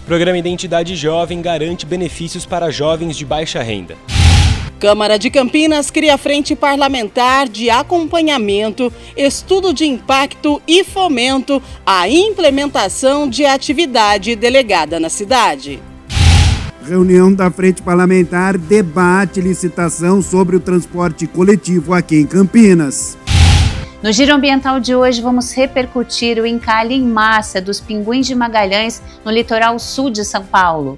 Programa Identidade Jovem garante benefícios para jovens de baixa renda. Câmara de Campinas cria frente parlamentar de acompanhamento, estudo de impacto e fomento à implementação de atividade delegada na cidade. Reunião da Frente Parlamentar debate licitação sobre o transporte coletivo aqui em Campinas. No Giro Ambiental de hoje, vamos repercutir o encalhe em massa dos pinguins de Magalhães no litoral sul de São Paulo.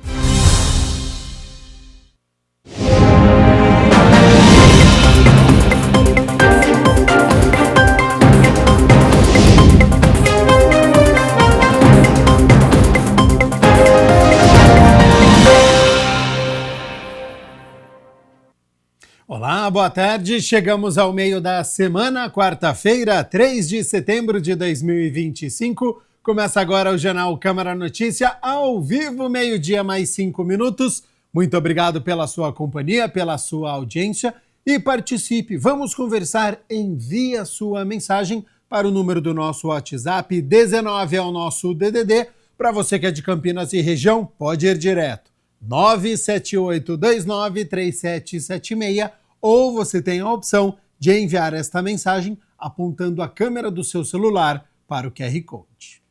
Olá, boa tarde. Chegamos ao meio da semana, quarta-feira, 3 de setembro de 2025. Começa agora o Jornal Câmara Notícia, ao vivo, meio-dia mais 5 minutos. Muito obrigado pela sua companhia, pela sua audiência e participe. Vamos conversar, envie a sua mensagem para o número do nosso WhatsApp, 19 é o nosso DDD. Para você que é de Campinas e região, pode ir direto, 978293776. Ou você tem a opção de enviar esta mensagem apontando a câmera do seu celular para o QR Code.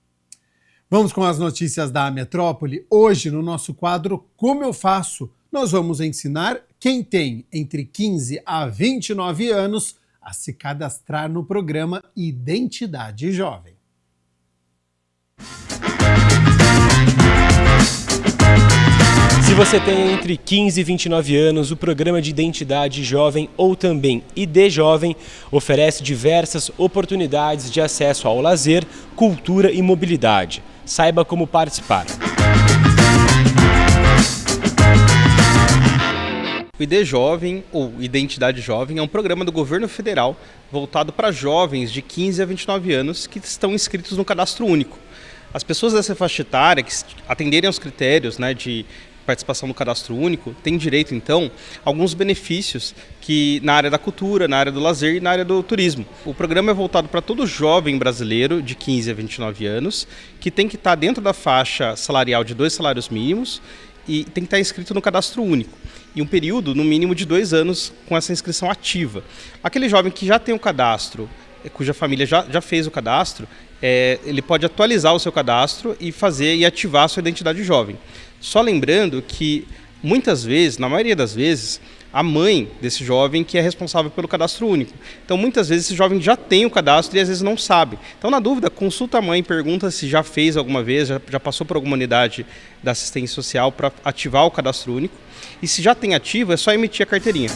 Vamos com as notícias da metrópole. Hoje, no nosso quadro Como Eu Faço, nós vamos ensinar quem tem entre 15 a 29 anos a se cadastrar no programa Identidade Jovem. Se você tem entre 15 e 29 anos, o Programa de Identidade Jovem, ou também ID Jovem, oferece diversas oportunidades de acesso ao lazer, cultura e mobilidade. Saiba como participar. O ID Jovem, ou Identidade Jovem, é um programa do governo federal voltado para jovens de 15 a 29 anos que estão inscritos no Cadastro Único. As pessoas dessa faixa etária que atenderem aos critérios, de participação no Cadastro Único, tem direito, então, a alguns benefícios que na área da cultura, na área do lazer e na área do turismo. O programa é voltado para todo jovem brasileiro de 15 a 29 anos, que tem que estar dentro da faixa salarial de 2 salários mínimos e tem que estar inscrito no Cadastro Único. E um período, no mínimo, de 2 anos com essa inscrição ativa. Aquele jovem que já tem o cadastro, cuja família já fez o cadastro, ele pode atualizar o seu cadastro e fazer e ativar a sua identidade jovem. Só lembrando que, muitas vezes, na maioria das vezes, a mãe desse jovem que é responsável pelo cadastro único. Então, muitas vezes, esse jovem já tem o cadastro e às vezes não sabe. Então, na dúvida, consulta a mãe, pergunta se já fez alguma vez, já passou por alguma unidade da assistência social para ativar o cadastro único. E se já tem ativo, é só emitir a carteirinha.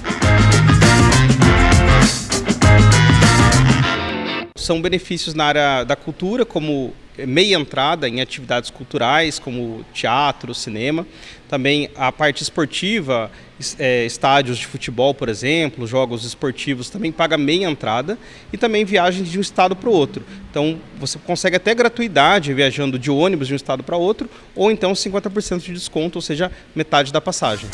São benefícios na área da cultura, como meia entrada em atividades culturais, como teatro, cinema. Também a parte esportiva, estádios de futebol, por exemplo, jogos esportivos, também paga meia entrada. E também viagens de um estado para o outro. Então, você consegue até gratuidade viajando de ônibus de um estado para outro, ou então 50% de desconto, ou seja, metade da passagem.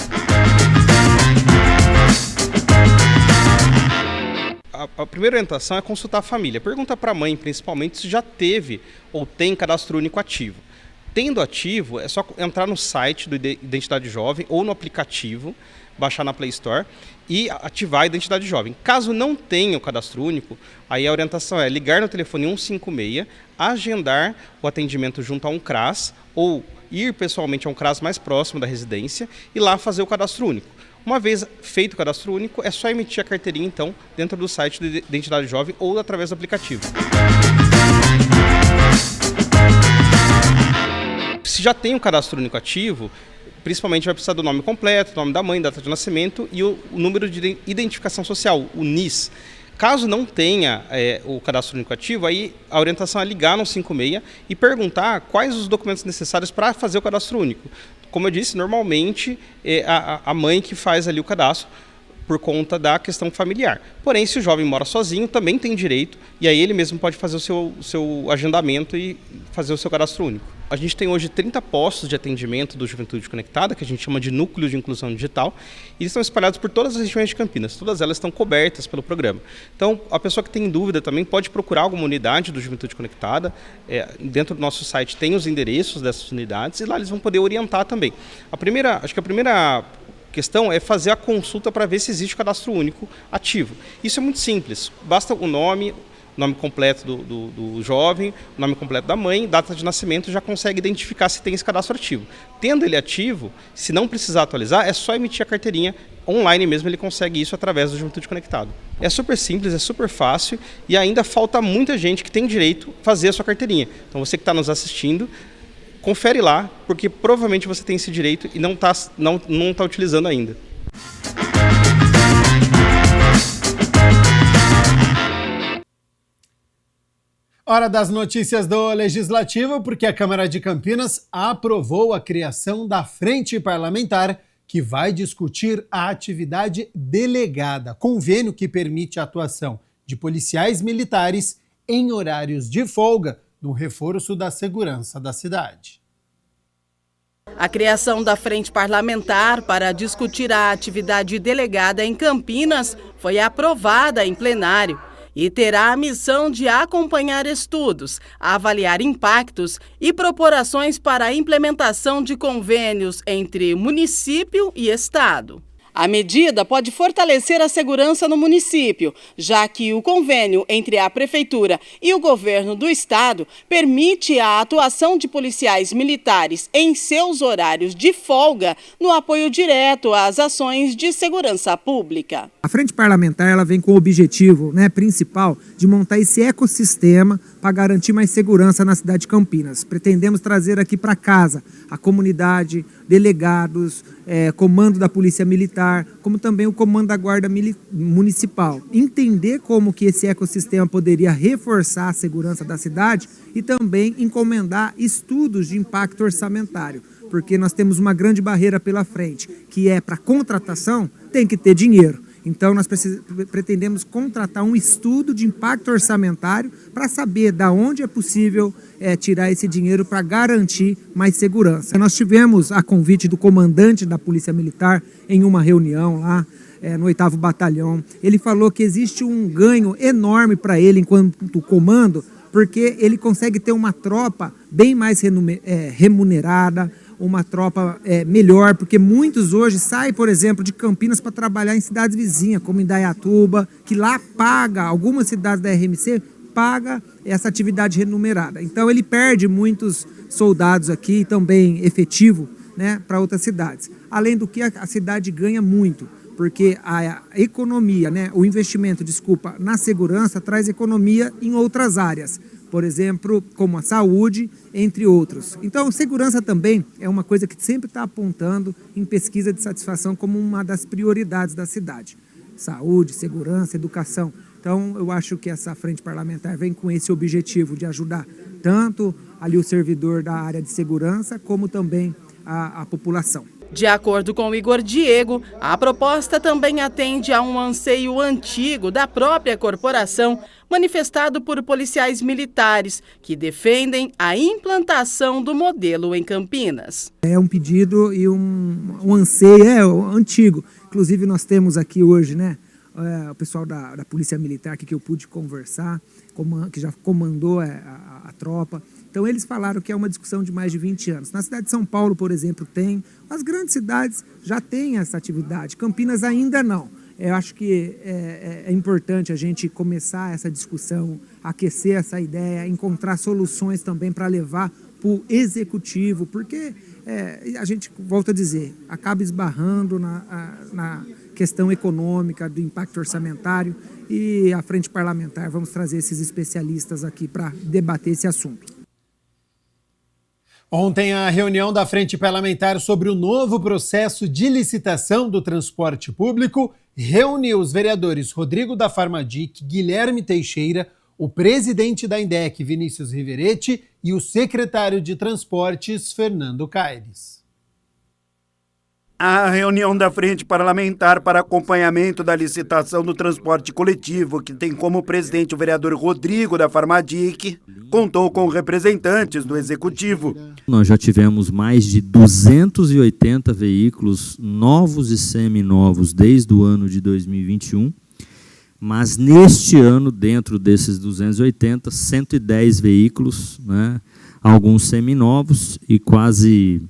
A primeira orientação é consultar a família. Pergunta para a mãe, principalmente, se já teve ou tem cadastro único ativo. Tendo ativo, é só entrar no site do Identidade Jovem ou no aplicativo, baixar na Play Store e ativar a Identidade Jovem. Caso não tenha o cadastro único, aí a orientação é ligar no telefone 156, agendar o atendimento junto a um CRAS ou ir pessoalmente a um CRAS mais próximo da residência e lá fazer o cadastro único. Uma vez feito o cadastro único, é só emitir a carteirinha, então, dentro do site do Identidade Jovem ou através do aplicativo. Se já tem o cadastro único ativo, principalmente vai precisar do nome completo, nome da mãe, data de nascimento e o número de identificação social, o NIS. Caso não tenha o cadastro único ativo, aí a orientação é ligar no 56 e perguntar quais os documentos necessários para fazer o cadastro único. Como eu disse, normalmente é a mãe que faz ali o cadastro, por conta da questão familiar. Porém, se o jovem mora sozinho, também tem direito, e aí ele mesmo pode fazer o seu agendamento e fazer o seu cadastro único. A gente tem hoje 30 postos de atendimento do Juventude Conectada, que a gente chama de Núcleo de Inclusão Digital, e eles estão espalhados por todas as regiões de Campinas. Todas elas estão cobertas pelo programa. Então, a pessoa que tem dúvida também pode procurar alguma unidade do Juventude Conectada. Dentro do nosso site tem os endereços dessas unidades e lá eles vão poder orientar também. Acho que a primeira questão é fazer a consulta para ver se existe o cadastro único ativo. Isso é muito simples, basta o nome completo do jovem, o nome completo da mãe, data de nascimento, já consegue identificar se tem esse cadastro ativo. Tendo ele ativo, se não precisar atualizar, é só emitir a carteirinha online mesmo, ele consegue isso através do Juventude Conectado. É super simples, é super fácil e ainda falta muita gente que tem direito a fazer a sua carteirinha. Então você que está nos assistindo, confere lá, porque provavelmente você tem esse direito e não tá utilizando ainda. Hora das notícias do Legislativo, porque a Câmara de Campinas aprovou a criação da Frente Parlamentar, que vai discutir a atividade delegada, convênio que permite a atuação de policiais militares em horários de folga, no reforço da segurança da cidade. A criação da Frente Parlamentar para discutir a atividade delegada em Campinas foi aprovada em plenário e terá a missão de acompanhar estudos, avaliar impactos e propor ações para a implementação de convênios entre município e estado. A medida pode fortalecer a segurança no município, já que o convênio entre a Prefeitura e o governo do estado permite a atuação de policiais militares em seus horários de folga no apoio direto às ações de segurança pública. A Frente Parlamentar ela vem com o objetivo principal de montar esse ecossistema para garantir mais segurança na cidade de Campinas. Pretendemos trazer aqui para casa a comunidade, delegados, comando da Polícia Militar, como também o comando da Guarda Municipal. Entender como que esse ecossistema poderia reforçar a segurança da cidade e também encomendar estudos de impacto orçamentário, porque nós temos uma grande barreira pela frente, que é para contratação, tem que ter dinheiro. Então, nós pretendemos contratar um estudo de impacto orçamentário para saber de onde é possível tirar esse dinheiro para garantir mais segurança. Nós tivemos a convite do comandante da Polícia Militar em uma reunião lá no 8º Batalhão. Ele falou que existe um ganho enorme para ele enquanto comando, porque ele consegue ter uma tropa bem mais remunerada, uma tropa melhor, porque muitos hoje saem, por exemplo, de Campinas para trabalhar em cidades vizinhas, como Indaiatuba, que lá paga, algumas cidades da RMC, paga essa atividade remunerada. Então ele perde muitos soldados aqui, também efetivo, para outras cidades. Além do que a cidade ganha muito, porque a economia, o investimento, na segurança traz economia em outras áreas. Por exemplo, como a saúde, entre outros. Então, segurança também é uma coisa que sempre está apontando em pesquisa de satisfação como uma das prioridades da cidade. Saúde, segurança, educação. Então, eu acho que essa frente parlamentar vem com esse objetivo de ajudar tanto ali o servidor da área de segurança, como também a população. De acordo com Igor Diego, a proposta também atende a um anseio antigo da própria corporação, manifestado por policiais militares que defendem a implantação do modelo em Campinas. É um pedido e um anseio antigo. Inclusive nós temos aqui hoje, o pessoal da Polícia Militar que eu pude conversar, que já comandou a tropa. Então eles falaram que é uma discussão de mais de 20 anos. Na cidade de São Paulo, por exemplo, tem. As grandes cidades já têm essa atividade. Campinas ainda não. Eu acho que é importante a gente começar essa discussão, aquecer essa ideia, encontrar soluções também para levar para o executivo, porque a gente, volta a dizer, acaba esbarrando na questão econômica, do impacto orçamentário, e a Frente Parlamentar, vamos trazer esses especialistas aqui para debater esse assunto. Ontem, a reunião da Frente Parlamentar sobre o novo processo de licitação do transporte público reuniu os vereadores Rodrigo da Farmadic, Guilherme Teixeira, o presidente da INDEC, Vinícius Riveretti, e o secretário de Transportes, Fernando Caires. A reunião da Frente Parlamentar para acompanhamento da licitação do transporte coletivo, que tem como presidente o vereador Rodrigo da Farmadic, contou com representantes do Executivo. Nós já tivemos mais de 280 veículos novos e seminovos desde o ano de 2021, mas neste ano, dentro desses 280, 110 veículos, né, alguns seminovos e quase...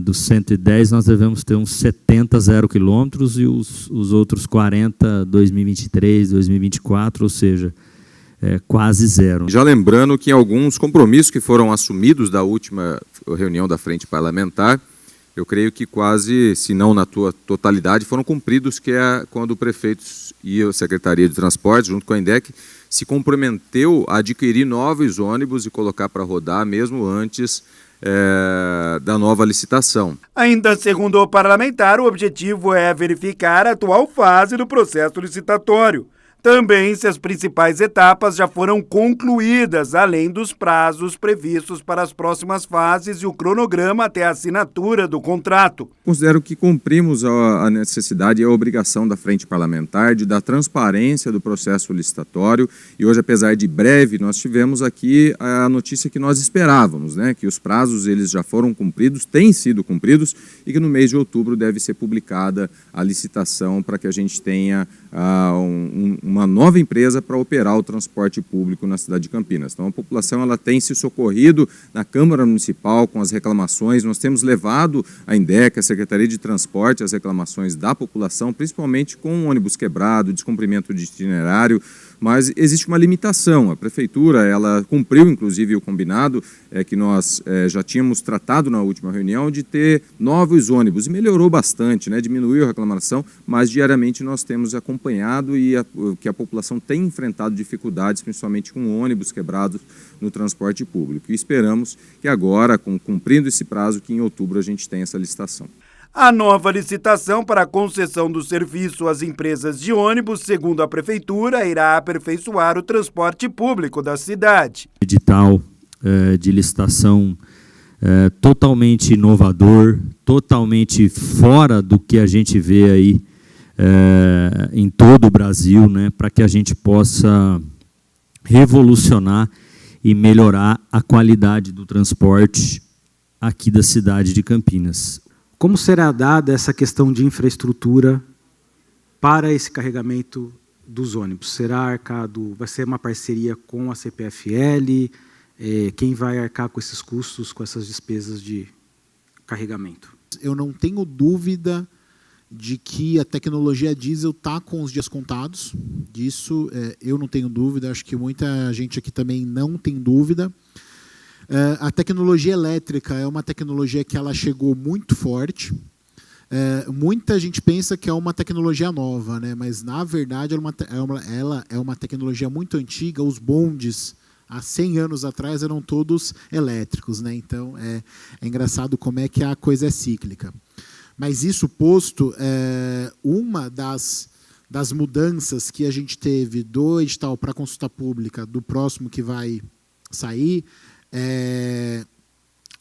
dos 110 nós devemos ter uns 70 0 quilômetros e os outros 40 2023, 2024, ou seja, quase zero. Já lembrando que alguns compromissos que foram assumidos da última reunião da Frente Parlamentar, eu creio que quase, se não na totalidade, foram cumpridos, que é quando o prefeito e a Secretaria de Transportes, junto com a INDEC, se comprometeu a adquirir novos ônibus e colocar para rodar mesmo antes da nova licitação. Ainda segundo o parlamentar, o objetivo é verificar a atual fase do processo licitatório. Também se as principais etapas já foram concluídas, além dos prazos previstos para as próximas fases e o cronograma até a assinatura do contrato. Considero que cumprimos a necessidade e a obrigação da Frente Parlamentar de dar transparência do processo licitatório e hoje, apesar de breve, nós tivemos aqui a notícia que nós esperávamos, né, que os prazos eles já foram cumpridos, têm sido cumpridos e que no mês de outubro deve ser publicada a licitação para que a gente tenha uma nova empresa para operar o transporte público na cidade de Campinas. Então a população ela tem se socorrido na Câmara Municipal com as reclamações, nós temos levado a INDEC, a Secretaria de Transporte, as reclamações da população, principalmente com o ônibus quebrado, descumprimento de itinerário, mas existe uma limitação. A Prefeitura ela cumpriu inclusive o combinado que nós já tínhamos tratado na última reunião de ter novos ônibus e melhorou bastante, né? Diminuiu a reclamação, mas diariamente nós temos acompanhado e que a população tem enfrentado dificuldades, principalmente com ônibus quebrados no transporte público. E esperamos que agora, cumprindo esse prazo, que em outubro a gente tenha essa licitação. A nova licitação para a concessão do serviço às empresas de ônibus, segundo a Prefeitura, irá aperfeiçoar o transporte público da cidade. Edital de licitação totalmente inovador, totalmente fora do que a gente vê aí em todo o Brasil, né, para que a gente possa revolucionar e melhorar a qualidade do transporte aqui da cidade de Campinas. Como será dada essa questão de infraestrutura para esse carregamento dos ônibus? Será arcado, vai ser uma parceria com a CPFL? Quem vai arcar com esses custos, com essas despesas de carregamento? Eu não tenho dúvida de que a tecnologia diesel está com os dias contados. Disso eu não tenho dúvida, acho que muita gente aqui também não tem dúvida. A tecnologia elétrica é uma tecnologia que ela chegou muito forte. Muita gente pensa que é uma tecnologia nova, né? Mas, na verdade, ela é uma tecnologia muito antiga. Os bondes, há 100 anos atrás, eram todos elétricos, né? Então, é engraçado como é que a coisa é cíclica. Mas, isso posto, uma das mudanças que a gente teve do edital para consulta pública, do próximo que vai sair,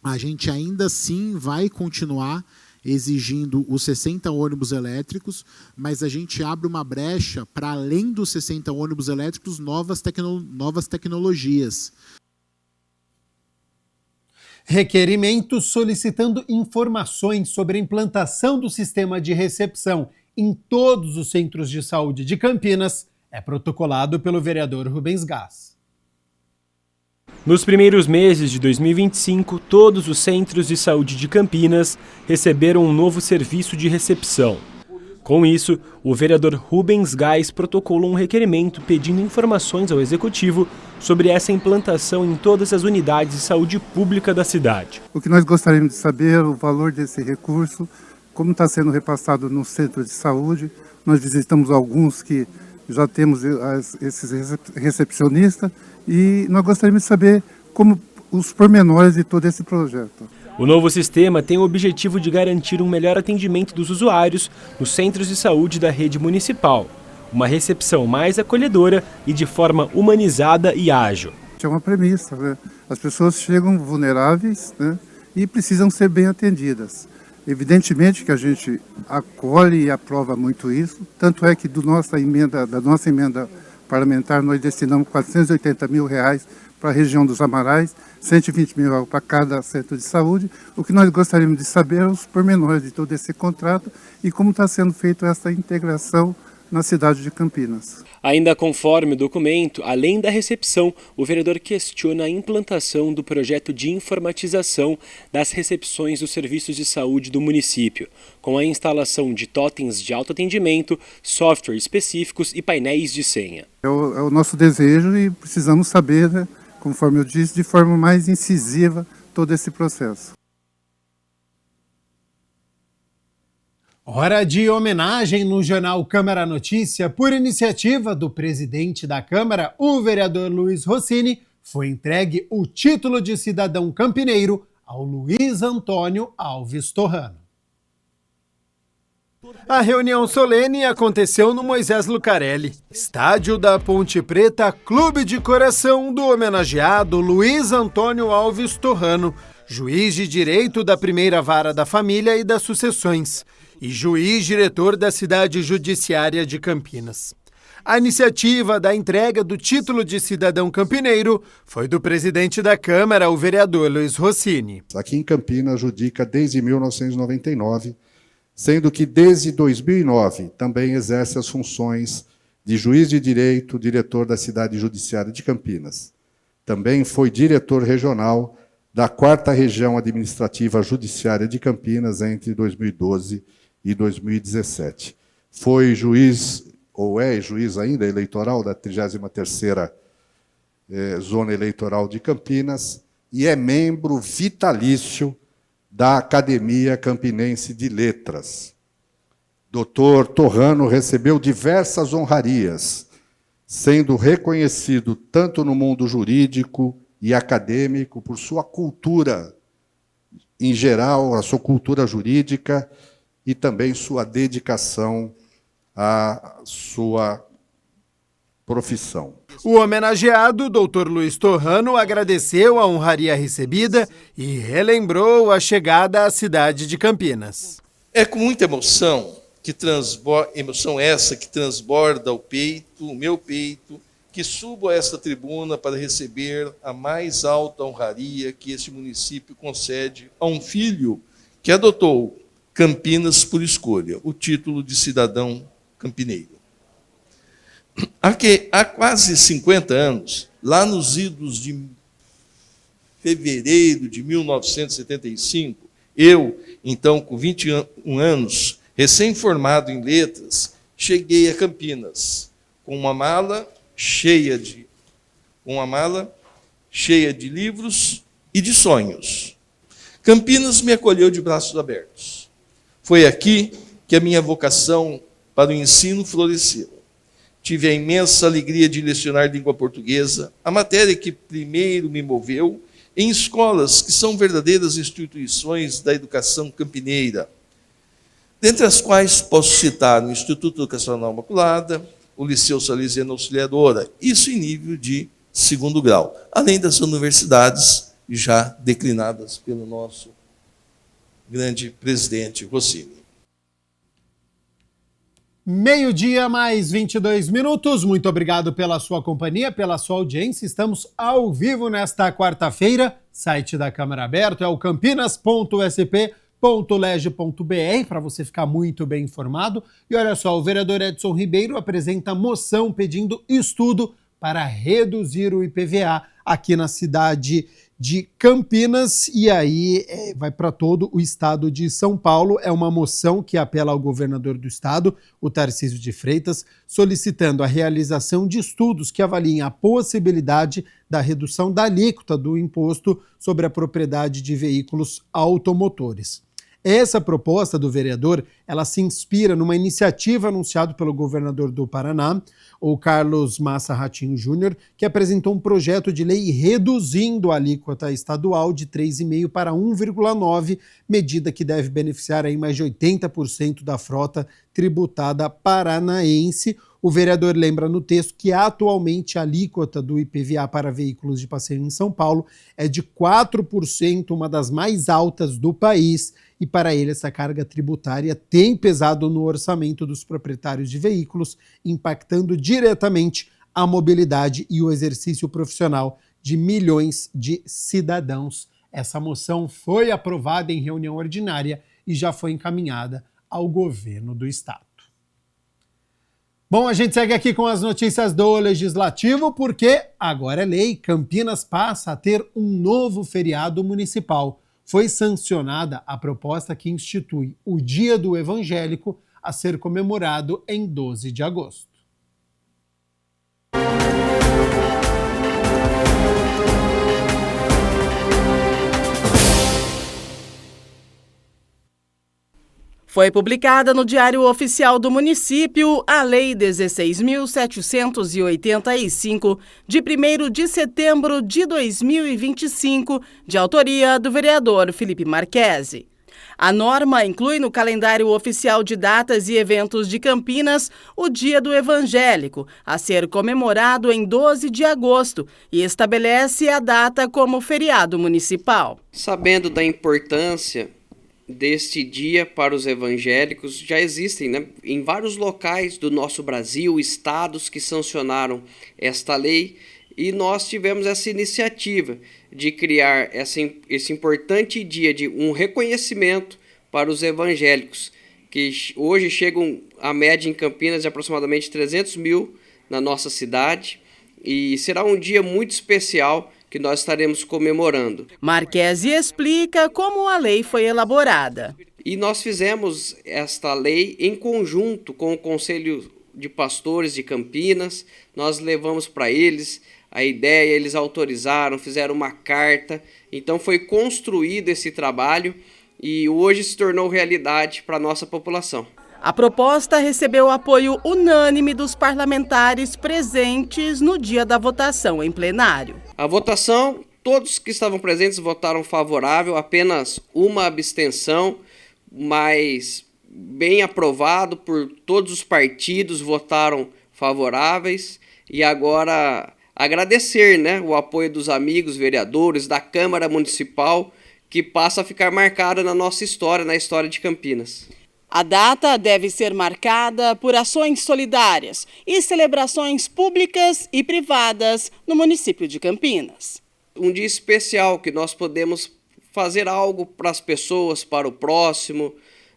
a gente ainda assim vai continuar exigindo os 60 ônibus elétricos, mas a gente abre uma brecha para, além dos 60 ônibus elétricos, novas tecnologias. Requerimento solicitando informações sobre a implantação do sistema de recepção em todos os centros de saúde de Campinas é protocolado pelo vereador Rubens Gás. Nos primeiros meses de 2025, todos os centros de saúde de Campinas receberam um novo serviço de recepção. Com isso, o vereador Rubens Gás protocolou um requerimento pedindo informações ao Executivo sobre essa implantação em todas as unidades de saúde pública da cidade. O que nós gostaríamos de saber é o valor desse recurso, como está sendo repassado no centro de saúde. Nós visitamos alguns que já temos esses recepcionistas e nós gostaríamos de saber como os pormenores de todo esse projeto. O novo sistema tem o objetivo de garantir um melhor atendimento dos usuários nos centros de saúde da rede municipal, uma recepção mais acolhedora e de forma humanizada e ágil. É uma premissa, né? As pessoas chegam vulneráveis, né, e precisam ser bem atendidas. Evidentemente que a gente acolhe e aprova muito isso, tanto é que da nossa emenda parlamentar nós destinamos R$480 mil para a região dos Amarais, 120 mil para cada centro de saúde. O que nós gostaríamos de saber é os pormenores de todo esse contrato e como está sendo feita essa integração na cidade de Campinas. Ainda conforme o documento, além da recepção, o vereador questiona a implantação do projeto de informatização das recepções dos serviços de saúde do município, com a instalação de totens de autoatendimento, softwares específicos e painéis de senha. É o nosso desejo e precisamos saber, né, conforme eu disse, de forma mais incisiva todo esse processo. Hora de homenagem no Jornal Câmara Notícia. Por iniciativa do presidente da Câmara, o vereador Luiz Rossini, foi entregue o título de cidadão campineiro ao Luiz Antônio Alves Torrano. A reunião solene aconteceu no Moisés Lucarelli, estádio da Ponte Preta, clube de coração do homenageado Luiz Antônio Alves Torrano, juiz de direito da primeira vara da família e das sucessões, e juiz-diretor da cidade judiciária de Campinas. A iniciativa da entrega do título de cidadão campineiro foi do presidente da Câmara, o vereador Luiz Rossini. Aqui em Campinas, judica desde 1999, sendo que desde 2009 também exerce as funções de juiz de direito, diretor da cidade judiciária de Campinas. Também foi diretor regional da 4ª Região Administrativa Judiciária de Campinas entre 2012 e 2017. Foi juiz, ou é juiz ainda, eleitoral da 33ª Zona Eleitoral de Campinas e é membro vitalício da Academia Campinense de Letras. Dr. Torrano recebeu diversas honrarias, sendo reconhecido tanto no mundo jurídico e acadêmico por sua cultura em geral, a sua cultura jurídica e também sua dedicação à sua profissão. O homenageado, Dr. Luiz Torrano, agradeceu a honraria recebida e relembrou a chegada à cidade de Campinas. É com muita emoção, emoção essa que transborda o meu peito, que subo a esta tribuna para receber a mais alta honraria que este município concede a um filho que adotou Campinas por escolha, o título de cidadão campineiro. Há quase 50 anos, lá nos idos de fevereiro de 1975, eu, então com 21 anos, recém-formado em letras, cheguei a Campinas com uma mala cheia de livros e de sonhos. Campinas me acolheu de braços abertos. Foi aqui que a minha vocação para o ensino floresceu. Tive a imensa alegria de lecionar língua portuguesa, a matéria que primeiro me moveu, em escolas que são verdadeiras instituições da educação campineira, dentre as quais posso citar o Instituto Educacional Imaculada, o Liceu Salesiano Auxiliadora, isso em nível de 2º grau, além das universidades já declinadas pelo nosso grande presidente Rossini. 12:00 mais 22 minutos. Muito obrigado pela sua companhia, pela sua audiência. Estamos ao vivo nesta quarta-feira. Site da Câmara aberto é o campinas.sp.leg.br para você ficar muito bem informado. E olha só, o vereador Edson Ribeiro apresenta moção pedindo estudo para reduzir o IPVA aqui na cidade de Campinas, e aí vai para todo o estado de São Paulo. É uma moção que apela ao governador do estado, o Tarcísio de Freitas, solicitando a realização de estudos que avaliem a possibilidade da redução da alíquota do imposto sobre a propriedade de veículos automotores. Essa proposta do vereador, ela se inspira numa iniciativa anunciada pelo governador do Paraná, o Carlos Massa Ratinho Júnior, que apresentou um projeto de lei reduzindo a alíquota estadual de 3,5% para 1,9%, medida que deve beneficiar aí mais de 80% da frota tributada paranaense. O vereador lembra no texto que atualmente a alíquota do IPVA para veículos de passeio em São Paulo é de 4%, uma das mais altas do país, e para ele essa carga tributária tem pesado no orçamento dos proprietários de veículos, impactando diretamente a mobilidade e o exercício profissional de milhões de cidadãos. Essa moção foi aprovada em reunião ordinária e já foi encaminhada ao governo do estado. Bom, a gente segue aqui com as notícias do Legislativo, porque agora é lei. Campinas passa a ter um novo feriado municipal. Foi sancionada a proposta que institui o Dia do Evangélico a ser comemorado em 12 de agosto. Foi publicada no Diário Oficial do Município a Lei 16.785, de 1º de setembro de 2025, de autoria do vereador Felipe Marchesi. A norma inclui no calendário oficial de datas e eventos de Campinas o Dia do Evangélico, a ser comemorado em 12 de agosto, e estabelece a data como feriado municipal. Sabendo da importância deste dia para os evangélicos, já existem, em vários locais do nosso Brasil, estados que sancionaram esta lei, e nós tivemos essa iniciativa de criar esse importante dia de um reconhecimento para os evangélicos, que hoje chegam a média em Campinas de aproximadamente 300 mil na nossa cidade, e será um dia muito especial que nós estaremos comemorando. Marchesi explica como a lei foi elaborada. E nós fizemos esta lei em conjunto com o Conselho de Pastores de Campinas. Nós levamos para eles a ideia, eles autorizaram, fizeram uma carta. Então foi construído esse trabalho e hoje se tornou realidade para a nossa população. A proposta recebeu apoio unânime dos parlamentares presentes no dia da votação em plenário. A votação, todos que estavam presentes votaram favorável, apenas uma abstenção, mas bem aprovado por todos os partidos, votaram favoráveis. E agora agradecer, o apoio dos amigos vereadores, da Câmara Municipal, que passa a ficar marcada na nossa história, na história de Campinas. A data deve ser marcada por ações solidárias e celebrações públicas e privadas no município de Campinas. Um dia especial que nós podemos fazer algo para as pessoas, para o próximo.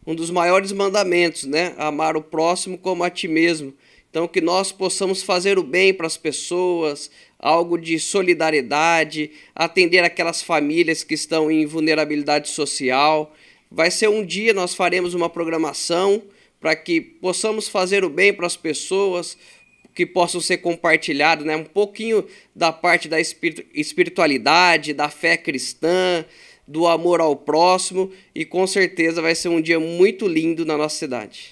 Um dos maiores mandamentos, amar o próximo como a ti mesmo. Então que nós possamos fazer o bem para as pessoas, algo de solidariedade, atender aquelas famílias que estão em vulnerabilidade social. Vai ser um dia, nós faremos uma programação para que possamos fazer o bem para as pessoas, que possam ser compartilhados, um pouquinho da parte da espiritualidade, da fé cristã, do amor ao próximo, e com certeza vai ser um dia muito lindo na nossa cidade.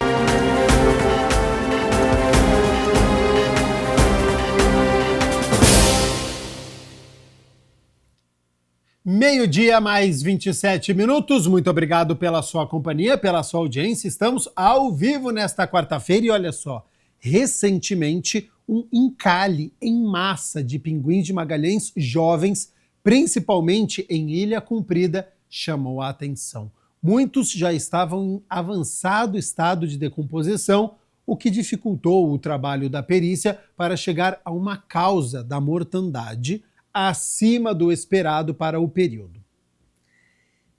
Meio-dia mais 27 minutos. Muito obrigado pela sua companhia, pela sua audiência. Estamos ao vivo nesta quarta-feira e olha só, recentemente um encalhe em massa de pinguins de Magalhães jovens, principalmente em Ilha Comprida, chamou a atenção. Muitos já estavam em avançado estado de decomposição, o que dificultou o trabalho da perícia para chegar a uma causa da mortandade acima do esperado para o período.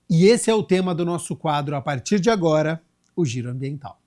E esse é o tema do nosso quadro a partir de agora, o Giro Ambiental.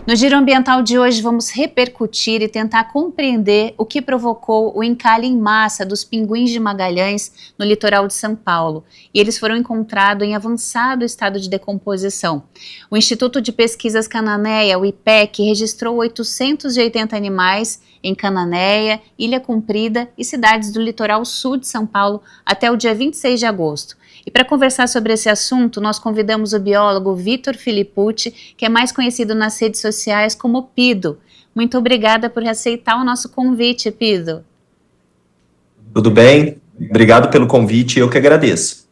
No Giro Ambiental de hoje vamos repercutir e tentar compreender o que provocou o encalhe em massa dos pinguins de Magalhães no litoral de São Paulo. E eles foram encontrados em avançado estado de decomposição. O Instituto de Pesquisas Cananéia, o IPEC, registrou 880 animais em Cananéia, Ilha Comprida e cidades do litoral sul de São Paulo até o dia 26 de agosto. E para conversar sobre esse assunto, nós convidamos o biólogo Vitor Filippucci, que é mais conhecido nas redes sociais como Pido. Muito obrigada por aceitar o nosso convite, Pido. Tudo bem? Obrigado pelo convite, eu que agradeço.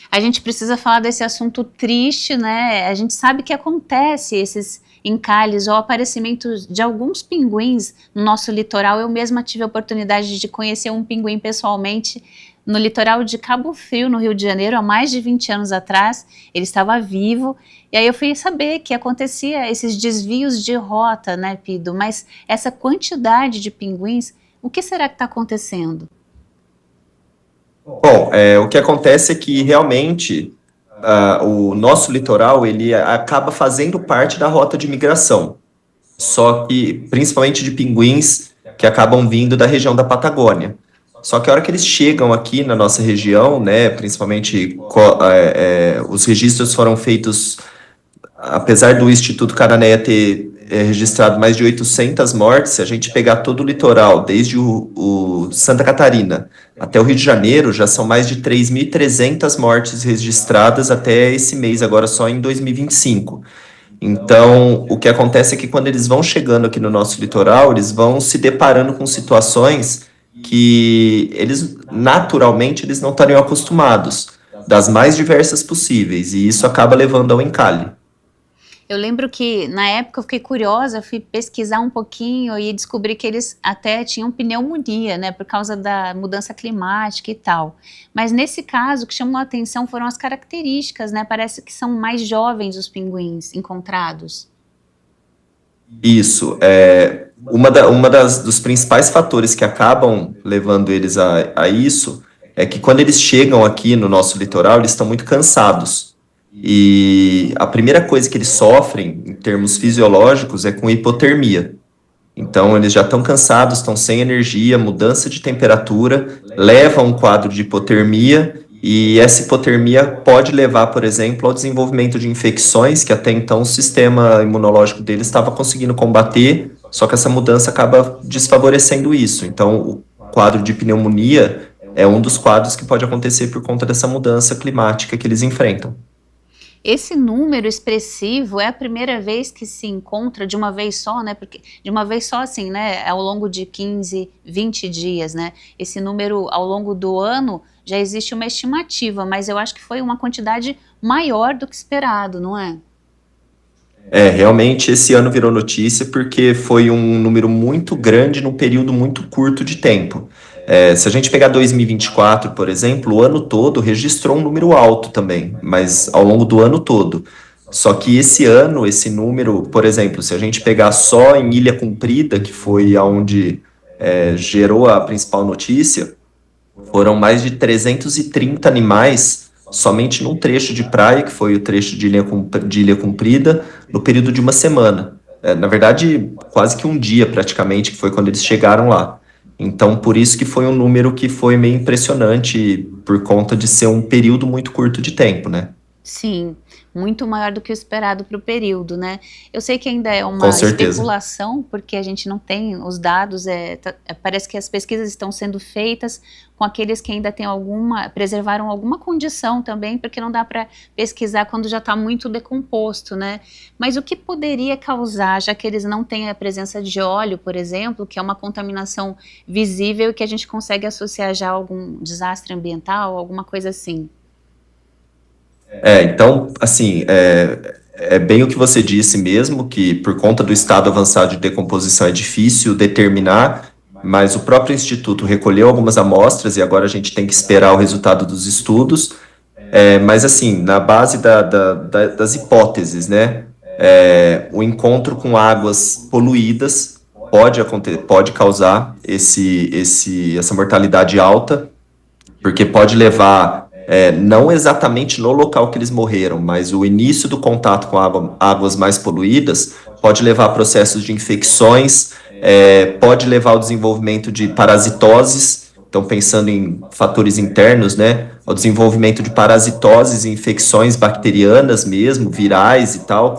A gente precisa falar desse assunto triste, né? A gente sabe que acontece esses encalhes ou aparecimento de alguns pinguins no nosso litoral. Eu mesma tive a oportunidade de conhecer um pinguim pessoalmente no litoral de Cabo Frio, no Rio de Janeiro, há mais de 20 anos atrás. Ele estava vivo, e aí eu fui saber que acontecia esses desvios de rota, né, Pido? Mas essa quantidade de pinguins, o que será que está acontecendo? Bom, o que acontece é que realmente o nosso litoral ele acaba fazendo parte da rota de migração, só que principalmente de pinguins que acabam vindo da região da Patagônia. Só que a hora que eles chegam aqui na nossa região, né, principalmente os registros foram feitos, apesar do Instituto Cananéia ter registrado mais de 800 mortes, se a gente pegar todo o litoral, desde o Santa Catarina até o Rio de Janeiro, já são mais de 3.300 mortes registradas até esse mês, agora só em 2025. Então, o que acontece é que quando eles vão chegando aqui no nosso litoral, eles vão se deparando com situações que eles, naturalmente, eles não estariam acostumados, das mais diversas possíveis, e isso acaba levando ao encalhe. Eu lembro que, na época, eu fiquei curiosa, fui pesquisar um pouquinho e descobri que eles até tinham pneumonia, né, por causa da mudança climática e tal. Mas, nesse caso, o que chamou a atenção foram as características, né, parece que são mais jovens os pinguins encontrados. Isso, dos principais fatores que acabam levando eles a isso é que quando eles chegam aqui no nosso litoral, eles estão muito cansados. E a primeira coisa que eles sofrem, em termos fisiológicos, é com hipotermia. Então, eles já estão cansados, estão sem energia, mudança de temperatura, leva a um quadro de hipotermia, e essa hipotermia pode levar, por exemplo, ao desenvolvimento de infecções que até então o sistema imunológico deles estava conseguindo combater, só que essa mudança acaba desfavorecendo isso. Então, o quadro de pneumonia é um dos quadros que pode acontecer por conta dessa mudança climática que eles enfrentam. Esse número expressivo é a primeira vez que se encontra de uma vez só, né? Porque de uma vez só, assim, né? Ao longo de 15, 20 dias, né? Esse número ao longo do ano já existe uma estimativa, mas eu acho que foi uma quantidade maior do que esperado, não é? Realmente esse ano virou notícia porque foi um número muito grande num período muito curto de tempo. Se a gente pegar 2024, por exemplo, o ano todo registrou um número alto também, mas ao longo do ano todo. Só que esse ano, esse número, por exemplo, se a gente pegar só em Ilha Comprida, que foi onde gerou a principal notícia, foram mais de 330 animais somente num trecho de praia, que foi o trecho de Ilha Comprida, no período de uma semana. Na verdade, quase que um dia praticamente, que foi quando eles chegaram lá. Então, por isso que foi um número que foi meio impressionante, por conta de ser um período muito curto de tempo, né? Sim, muito maior do que o esperado para o período, né? Eu sei que ainda é uma especulação, porque a gente não tem os dados, parece que as pesquisas estão sendo feitas com aqueles que ainda preservaram alguma condição também, porque não dá para pesquisar quando já está muito decomposto, né? Mas o que poderia causar, já que eles não têm a presença de óleo, por exemplo, que é uma contaminação visível e que a gente consegue associar já a algum desastre ambiental, alguma coisa assim? Então, assim, é bem o que você disse mesmo, que por conta do estado avançado de decomposição é difícil determinar, mas o próprio Instituto recolheu algumas amostras e agora a gente tem que esperar o resultado dos estudos, mas assim, na base das hipóteses, né, o encontro com águas poluídas pode causar essa mortalidade alta, porque pode levar... não exatamente no local que eles morreram, mas o início do contato com águas mais poluídas pode levar a processos de infecções, pode levar ao desenvolvimento de parasitoses, então pensando em fatores internos, né, ao desenvolvimento de parasitoses e infecções bacterianas mesmo, virais e tal,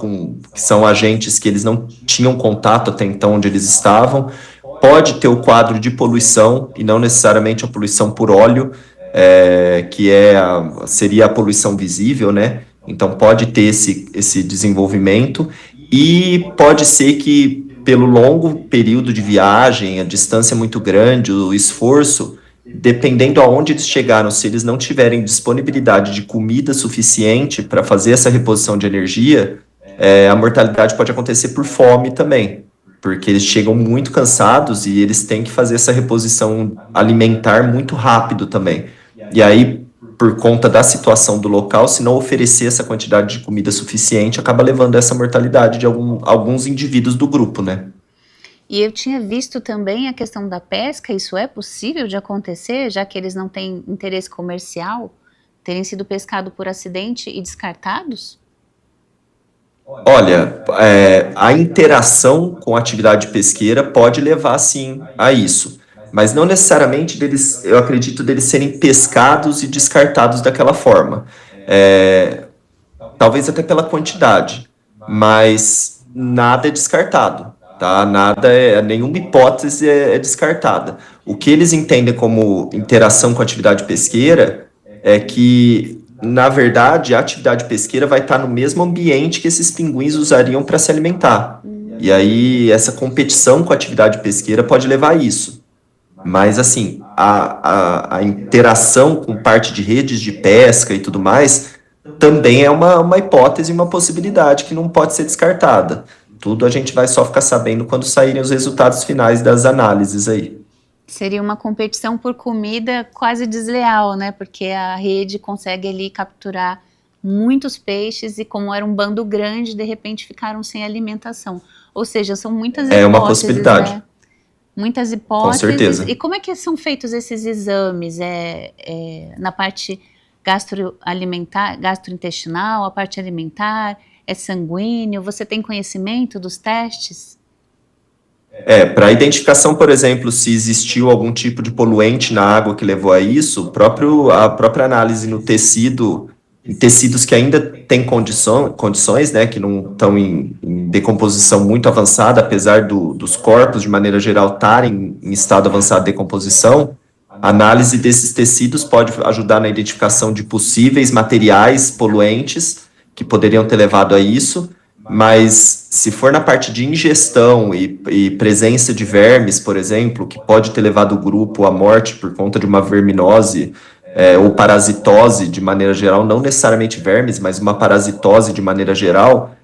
que são agentes que eles não tinham contato até então onde eles estavam. Pode ter o quadro de poluição, e não necessariamente a poluição por óleo, que seria a poluição visível, né? Então pode ter esse desenvolvimento, e pode ser que pelo longo período de viagem, a distância muito grande, o esforço, dependendo aonde eles chegaram, se eles não tiverem disponibilidade de comida suficiente para fazer essa reposição de energia, a mortalidade pode acontecer por fome também, porque eles chegam muito cansados e eles têm que fazer essa reposição alimentar muito rápido também. E aí, por conta da situação do local, se não oferecer essa quantidade de comida suficiente, acaba levando a essa mortalidade de alguns indivíduos do grupo, né? E eu tinha visto também a questão da pesca, isso é possível de acontecer, já que eles não têm interesse comercial, terem sido pescados por acidente e descartados? Olha, a interação com a atividade pesqueira pode levar, sim, a isso. Mas não necessariamente eu acredito deles serem pescados e descartados daquela forma. Talvez até pela quantidade, mas nada é descartado. Tá? Nenhuma hipótese é descartada. O que eles entendem como interação com a atividade pesqueira é que, na verdade, a atividade pesqueira vai estar no mesmo ambiente que esses pinguins usariam para se alimentar. E aí, essa competição com a atividade pesqueira pode levar a isso. Mas, assim, a interação com parte de redes de pesca e tudo mais também é uma hipótese, uma possibilidade que não pode ser descartada. Tudo a gente vai só ficar sabendo quando saírem os resultados finais das análises aí. Seria uma competição por comida quase desleal, né? Porque a rede consegue ali capturar muitos peixes e como era um bando grande, de repente ficaram sem alimentação. Ou seja, são muitas hipóteses, uma possibilidade. Né? Muitas hipóteses. Com certeza. E como é que são feitos esses exames? Na parte gastrointestinal, a parte alimentar? É sanguíneo? Você tem conhecimento dos testes? Para a identificação, por exemplo, se existiu algum tipo de poluente na água que levou a isso, a própria análise no tecido, em tecidos que ainda têm condições, né, que não estão em decomposição muito avançada, apesar dos corpos, de maneira geral, estarem em estado avançado de decomposição, a análise desses tecidos pode ajudar na identificação de possíveis materiais poluentes que poderiam ter levado a isso, mas se for na parte de ingestão e presença de vermes, por exemplo, que pode ter levado o grupo à morte por conta de uma verminose ou parasitose de maneira geral, não necessariamente vermes, mas uma parasitose de maneira geral,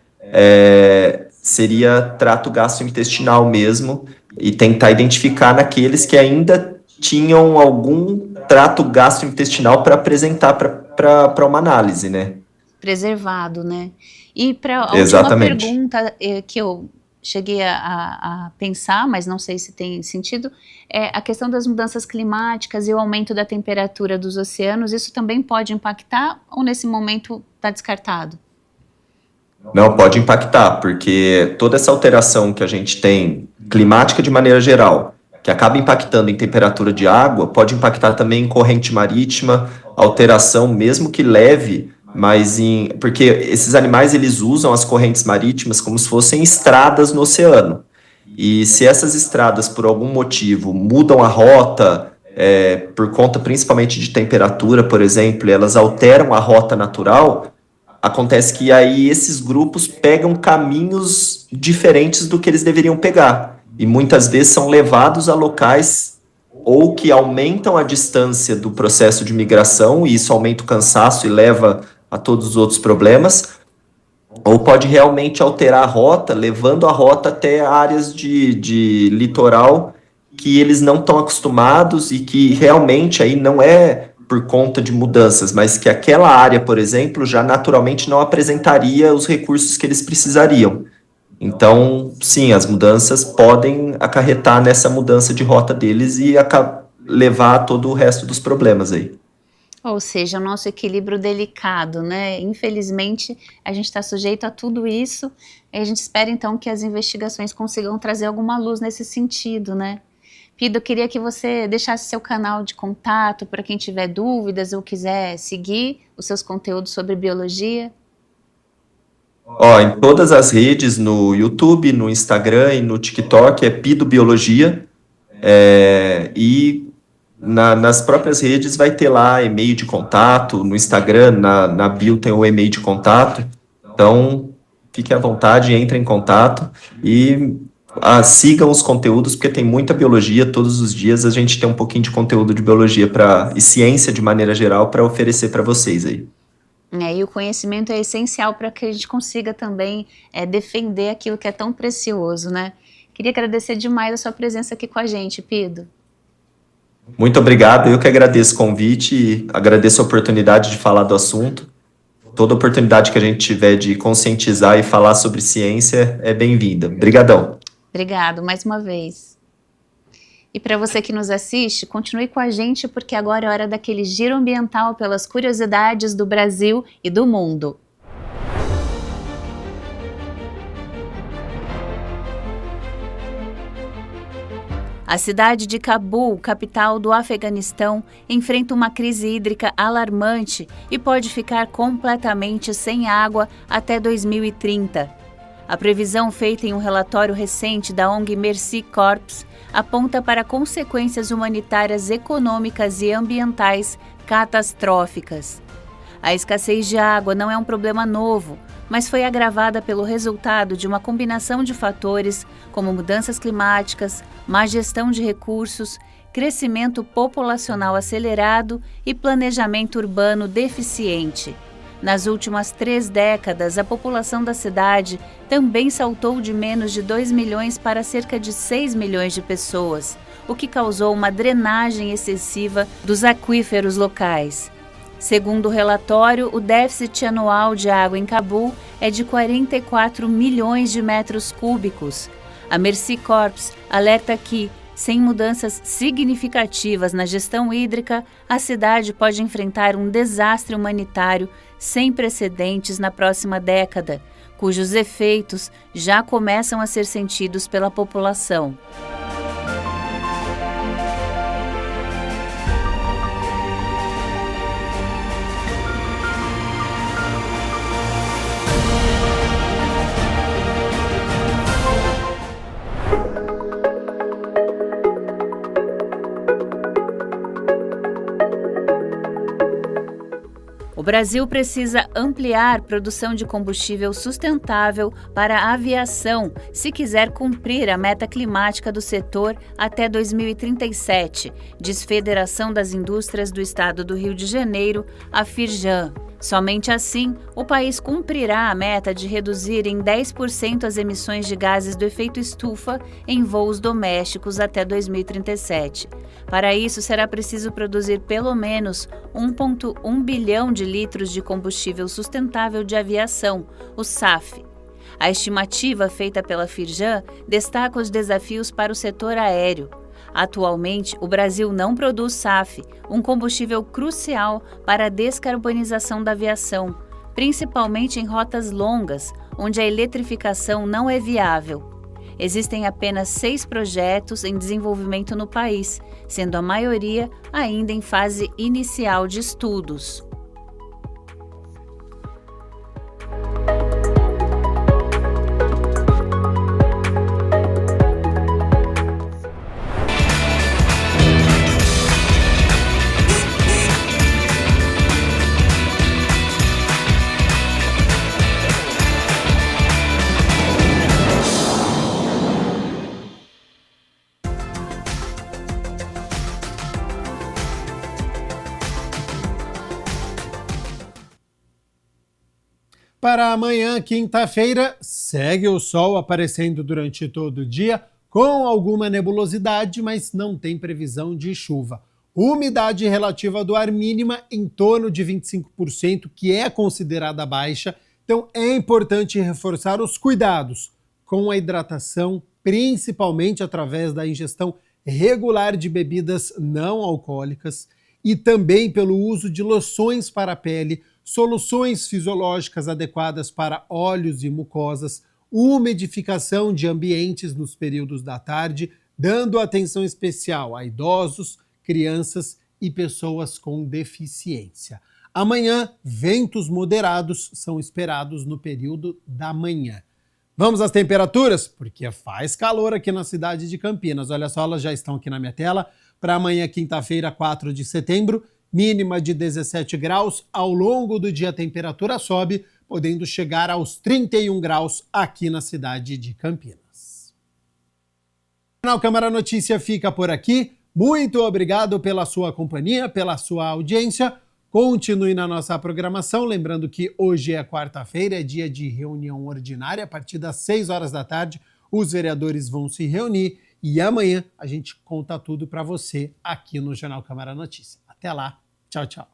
seria trato gastrointestinal mesmo, e tentar identificar naqueles que ainda tinham algum trato gastrointestinal para apresentar para uma análise, né? Preservado, né? E para a última Exatamente. pergunta que eu cheguei a pensar, mas não sei se tem sentido, é a questão das mudanças climáticas e o aumento da temperatura dos oceanos, isso também pode impactar ou nesse momento está descartado? Não, pode impactar, porque toda essa alteração que a gente tem, climática de maneira geral, que acaba impactando em temperatura de água, pode impactar também em corrente marítima, alteração, mesmo que leve, porque esses animais eles usam as correntes marítimas como se fossem estradas no oceano. E se essas estradas, por algum motivo, mudam a rota, por conta principalmente de temperatura, por exemplo, elas alteram a rota natural, acontece que aí esses grupos pegam caminhos diferentes do que eles deveriam pegar. E muitas vezes são levados a locais ou que aumentam a distância do processo de migração, e isso aumenta o cansaço e leva a todos os outros problemas, ou pode realmente alterar a rota, levando a rota até áreas de litoral que eles não estão acostumados e que realmente aí não é por conta de mudanças, mas que aquela área, por exemplo, já naturalmente não apresentaria os recursos que eles precisariam. Então, sim, as mudanças podem acarretar nessa mudança de rota deles e levar a todo o resto dos problemas aí. Ou seja, o nosso equilíbrio delicado, né? Infelizmente, a gente está sujeito a tudo isso e a gente espera, então, que as investigações consigam trazer alguma luz nesse sentido, né? Pido, eu queria que você deixasse seu canal de contato para quem tiver dúvidas ou quiser seguir os seus conteúdos sobre biologia. Em todas as redes, no YouTube, no Instagram e no TikTok, é Pido Biologia, e nas próprias redes vai ter lá e-mail de contato, no Instagram, na bio tem o e-mail de contato, então fique à vontade, entre em contato, e sigam os conteúdos, porque tem muita biologia, todos os dias a gente tem um pouquinho de conteúdo de biologia e ciência de maneira geral para oferecer para vocês aí. E o conhecimento é essencial para que a gente consiga também defender aquilo que é tão precioso, né? Queria agradecer demais a sua presença aqui com a gente, Pido. Muito obrigado, eu que agradeço o convite e agradeço a oportunidade de falar do assunto. Toda oportunidade que a gente tiver de conscientizar e falar sobre ciência é bem-vinda. Obrigadão. Obrigado, mais uma vez. E para você que nos assiste, continue com a gente porque agora é hora daquele giro ambiental pelas curiosidades do Brasil e do mundo. A cidade de Cabul, capital do Afeganistão, enfrenta uma crise hídrica alarmante e pode ficar completamente sem água até 2030. A previsão feita em um relatório recente da ONG Mercy Corps aponta para consequências humanitárias, econômicas e ambientais catastróficas. A escassez de água não é um problema novo, mas foi agravada pelo resultado de uma combinação de fatores como mudanças climáticas, má gestão de recursos, crescimento populacional acelerado e planejamento urbano deficiente. Nas últimas 3 décadas, a população da cidade também saltou de menos de 2 milhões para cerca de 6 milhões de pessoas, o que causou uma drenagem excessiva dos aquíferos locais. Segundo o relatório, o déficit anual de água em Cabul é de 44 milhões de metros cúbicos. A Mercy Corps alerta que, sem mudanças significativas na gestão hídrica, a cidade pode enfrentar um desastre humanitário sem precedentes na próxima década, cujos efeitos já começam a ser sentidos pela população. O Brasil precisa ampliar produção de combustível sustentável para a aviação se quiser cumprir a meta climática do setor até 2037, diz Federação das Indústrias do Estado do Rio de Janeiro, a Firjan. Somente assim, o país cumprirá a meta de reduzir em 10% as emissões de gases do efeito estufa em voos domésticos até 2037. Para isso, será preciso produzir pelo menos 1,1 bilhão de litros de combustível sustentável de aviação, o SAF. A estimativa feita pela Firjan destaca os desafios para o setor aéreo. Atualmente, o Brasil não produz SAF, um combustível crucial para a descarbonização da aviação, principalmente em rotas longas, onde a eletrificação não é viável. Existem apenas 6 projetos em desenvolvimento no país, sendo a maioria ainda em fase inicial de estudos. Para amanhã, quinta-feira, segue o sol aparecendo durante todo o dia, com alguma nebulosidade, mas não tem previsão de chuva. Umidade relativa do ar mínima em torno de 25%, que é considerada baixa, então é importante reforçar os cuidados com a hidratação, principalmente através da ingestão regular de bebidas não alcoólicas e também pelo uso de loções para a pele, soluções fisiológicas adequadas para óleos e mucosas, umidificação de ambientes nos períodos da tarde, dando atenção especial a idosos, crianças e pessoas com deficiência. Amanhã, ventos moderados são esperados no período da manhã. Vamos às temperaturas? Porque faz calor aqui na cidade de Campinas. Olha só, elas já estão aqui na minha tela. Para amanhã, quinta-feira, 4 de setembro, mínima de 17 graus. Ao longo do dia a temperatura sobe, podendo chegar aos 31 graus aqui na cidade de Campinas. O Jornal Câmara Notícia fica por aqui. Muito obrigado pela sua companhia, pela sua audiência. Continue na nossa programação, lembrando que hoje é quarta-feira, é dia de reunião ordinária. A partir das 6 horas da tarde, os vereadores vão se reunir e amanhã a gente conta tudo para você aqui no Jornal Câmara Notícia. Até lá, tchau, tchau.